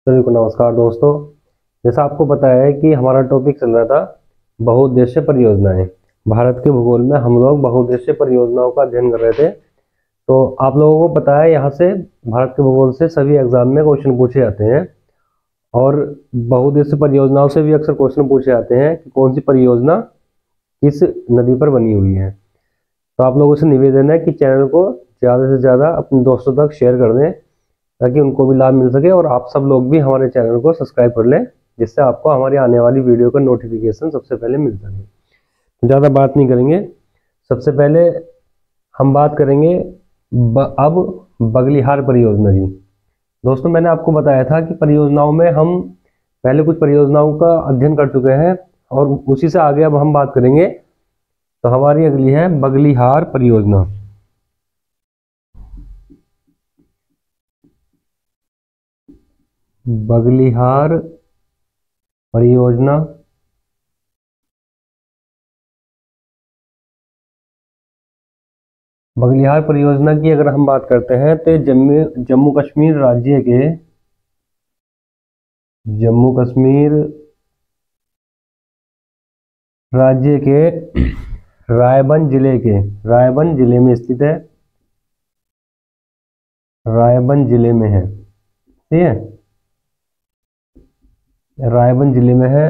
सभी को नमस्कार दोस्तों। जैसा आपको पता है कि हमारा टॉपिक चल रहा था बहुउद्देश्य परियोजनाएं। भारत के भूगोल में हम लोग बहुउद्देश्य परियोजनाओं का अध्ययन कर रहे थे। तो आप लोगों को पता है यहाँ से भारत के भूगोल से सभी एग्जाम में क्वेश्चन पूछे जाते हैं और बहुउद्देश्य परियोजनाओं से भी अक्सर क्वेश्चन पूछे जाते हैं कि कौन सी परियोजना किस नदी पर बनी हुई है। तो आप लोगों से निवेदन है कि चैनल को ज़्यादा से ज़्यादा अपने दोस्तों तक शेयर कर दें ताकि उनको भी लाभ मिल सके और आप सब लोग भी हमारे चैनल को सब्सक्राइब कर लें, जिससे आपको हमारी आने वाली वीडियो का नोटिफिकेशन सबसे पहले मिल सके। ज़्यादा बात नहीं करेंगे, सबसे पहले हम बात करेंगे अब बगलिहार परियोजना की। दोस्तों, मैंने आपको बताया था कि परियोजनाओं में हम पहले कुछ परियोजनाओं का अध्ययन कर चुके हैं और उसी से आगे अब हम बात करेंगे। तो हमारी अगली है बगलिहार परियोजना। बगलिहार परियोजना बगलिहार परियोजना की अगर हम बात करते हैं तो जम्मू कश्मीर जम्मू कश्मीर राज्य के रायबन जिले में स्थित है। रायबन जिले में है, ठीक है, रायबन जिले में है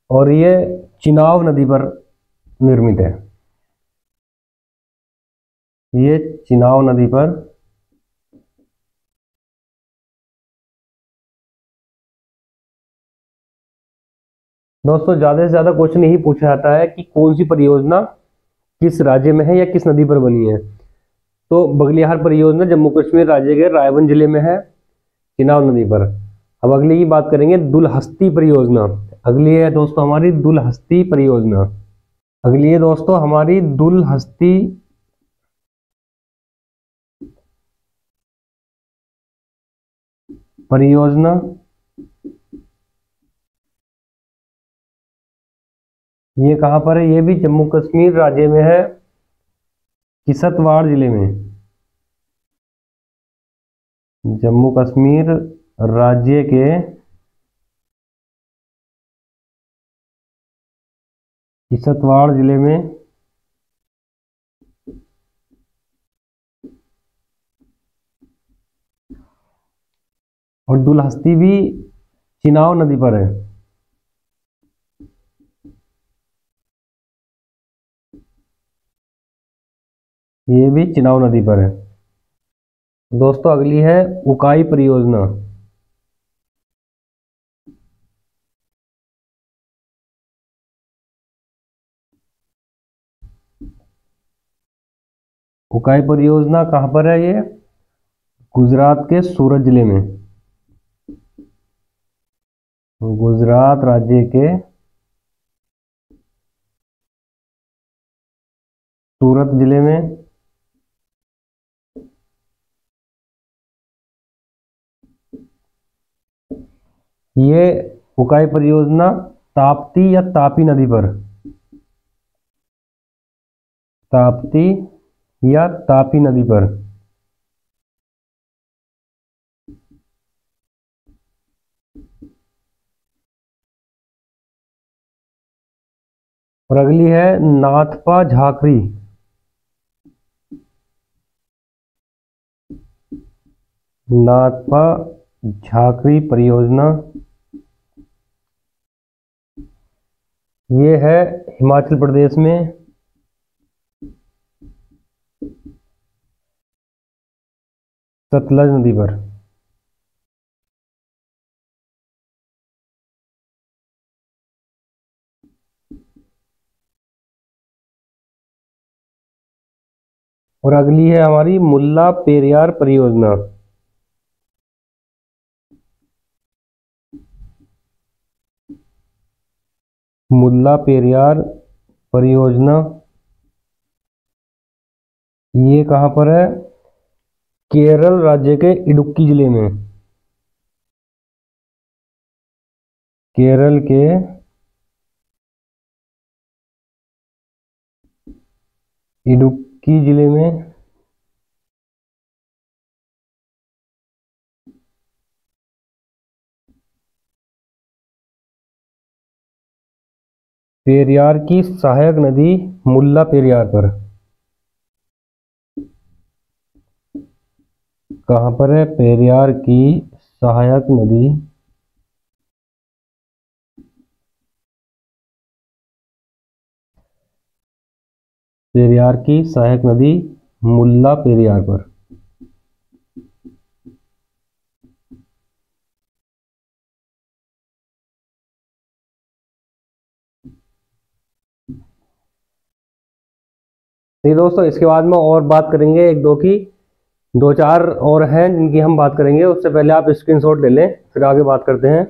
और ये चिनाब नदी पर निर्मित है। ये चिनाब नदी पर दोस्तों ज़्यादा से ज़्यादा क्वेश्चन यही पूछा जाता है कि कौन सी परियोजना किस राज्य में है या किस नदी पर बनी है। तो बगलिहार परियोजना जम्मू कश्मीर राज्य के रायबन जिले में है, चिनाब नदी पर। अब अगली की बात करेंगे दुलहस्ती परियोजना। अगली है दोस्तों हमारी दुलहस्ती परियोजना। अगली है दोस्तों हमारी दुलहस्ती परियोजना। ये कहाँ पर है? ये भी जम्मू कश्मीर राज्य में है, किश्तवाड़ जिले में। जम्मू कश्मीर राज्य के किश्तवाड़ जिले में और दुलहस्ती भी चिनाब नदी पर है। ये भी चिनाब नदी पर है। दोस्तों अगली है उकाई परियोजना। उकाई परियोजना कहाँ पर है? ये गुजरात के सूरत जिले में। गुजरात राज्य के सूरत जिले में ये उकाई परियोजना ताप्ती या तापी नदी पर, ताप्ती या तापी नदी पर। और अगली है नाथपा झाकरी। नाथपा झाकरी परियोजना ये है हिमाचल प्रदेश में, सतलज नदी पर। और अगली है हमारी मुल्ला पेरियार परियोजना। मुल्ला पेरियार परियोजना ये कहाँ पर है? केरल राज्य के इडुक्की जिले में। केरल के इडुक्की जिले में पेरियार की सहायक नदी मुल्ला पेरियार पर। कहाँ पर है पेरियार की सहायक नदी? पेरियार की सहायक नदी मुल्ला पेरियार पर। ठीक दोस्तों, इसके बाद में और बात करेंगे एक दो की, दो चार और हैं जिनकी हम बात करेंगे। उससे पहले आप स्क्रीनशॉट ले लें, फिर आगे बात करते हैं।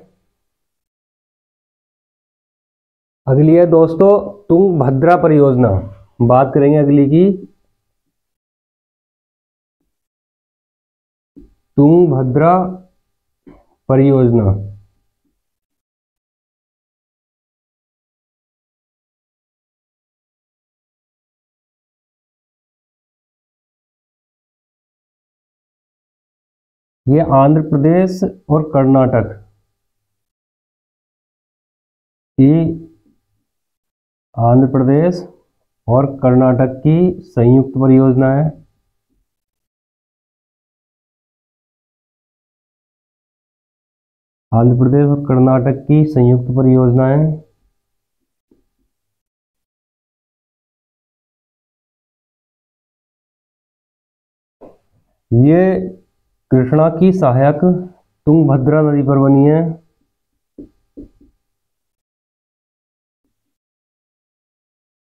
अगली है दोस्तों तुंगभद्रा परियोजना। बात करेंगे अगली की, तुंगभद्रा परियोजना। ये आंध्र प्रदेश और कर्नाटक की, आंध्र प्रदेश और कर्नाटक की संयुक्त परियोजना है। आंध्र प्रदेश और कर्नाटक की संयुक्त परियोजना है। ये कृष्णा की सहायक तुंगभद्रा नदी पर बनी है।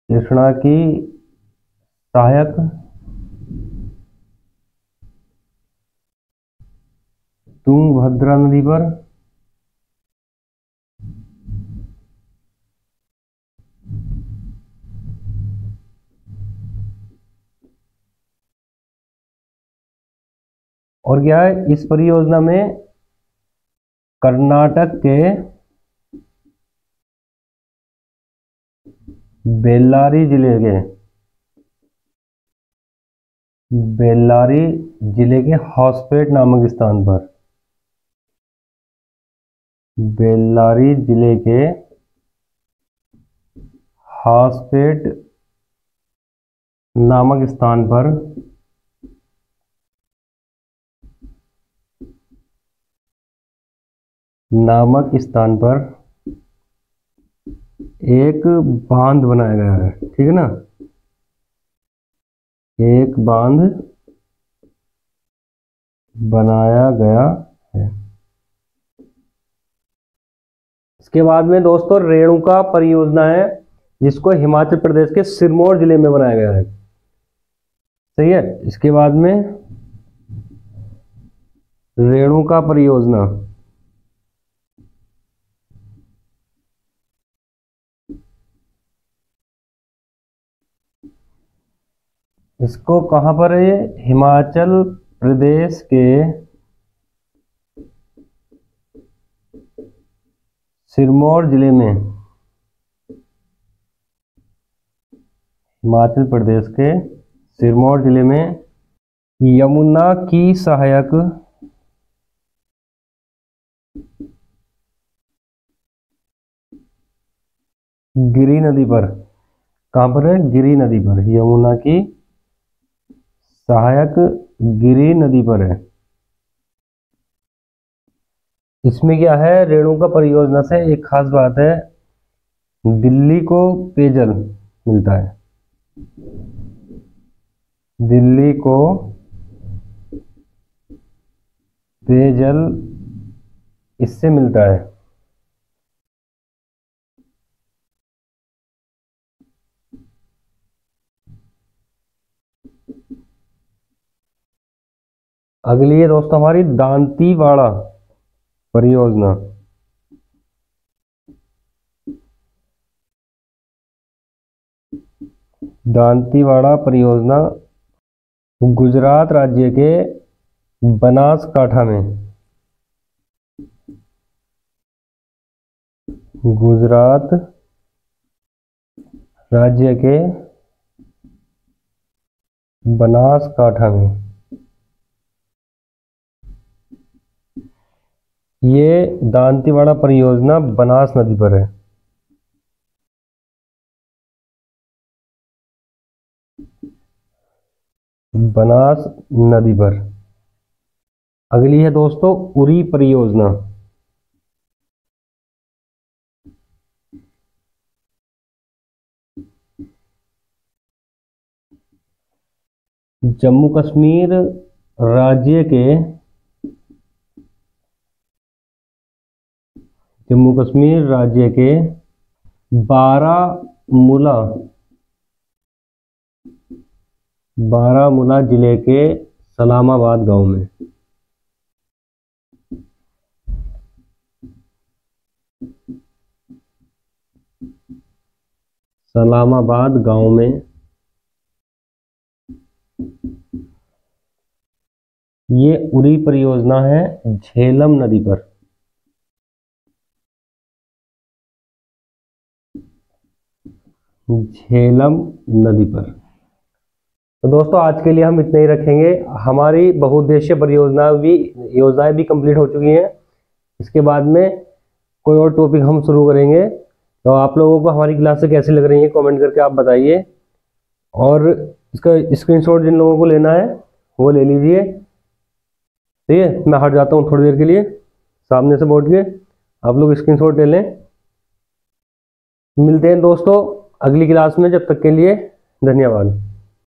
कृष्णा की सहायक तुंगभद्रा नदी पर। और क्या है इस परियोजना में कर्नाटक के बेल्लारी जिले के, बेल्लारी जिले के हॉस्पेट नामक स्थान पर, बेल्लारी जिले के हॉस्पेट नामक स्थान पर एक बांध बनाया गया है। ठीक है ना, एक बांध बनाया गया है। इसके बाद में दोस्तों रेणुका परियोजना है, जिसको हिमाचल प्रदेश के सिरमौर जिले में बनाया गया है। सही है। इसके बाद में रेणुका परियोजना, इसको कहां पर है? हिमाचल प्रदेश के सिरमौर जिले में, हिमाचल प्रदेश के सिरमौर जिले में यमुना की सहायक गिरी नदी पर। कहां पर है? गिरी नदी पर, यमुना की सहायक गिरी नदी पर है। इसमें क्या है, रेणुका परियोजना से एक खास बात है, दिल्ली को पेयजल मिलता है। दिल्ली को पेयजल इससे मिलता है। अगली है दोस्तों हमारी दांतीवाड़ा परियोजना। दांतीवाड़ा परियोजना गुजरात राज्य के बनासकाठा में, गुजरात राज्य के बनासकाठा में ये दांतीवाड़ा परियोजना बनास नदी पर है। बनास नदी पर। अगली है दोस्तों उरी परियोजना। जम्मू कश्मीर राज्य के जम्मू कश्मीर राज्य के बारामूला बारामूला जिले के सलामाबाद गांव में। सलामाबाद गांव में ये उरी परियोजना है झेलम नदी पर। झेलम नदी पर। तो दोस्तों आज के लिए हम इतना ही रखेंगे। हमारी बहुउद्देशीय योजनाएं भी कंप्लीट हो चुकी हैं। इसके बाद में कोई और टॉपिक हम शुरू करेंगे। तो आप लोगों को हमारी क्लासें कैसी लग रही हैं कमेंट करके आप बताइए। और इसका स्क्रीनशॉट जिन लोगों को लेना है वो ले लीजिए। ठीक है, मैं हट जाता हूँ थोड़ी देर के लिए सामने से बोर्ड के। आप लोग स्क्रीनशॉट ले लें। मिलते हैं दोस्तों अगली क्लास में, जब तक के लिए धन्यवाद।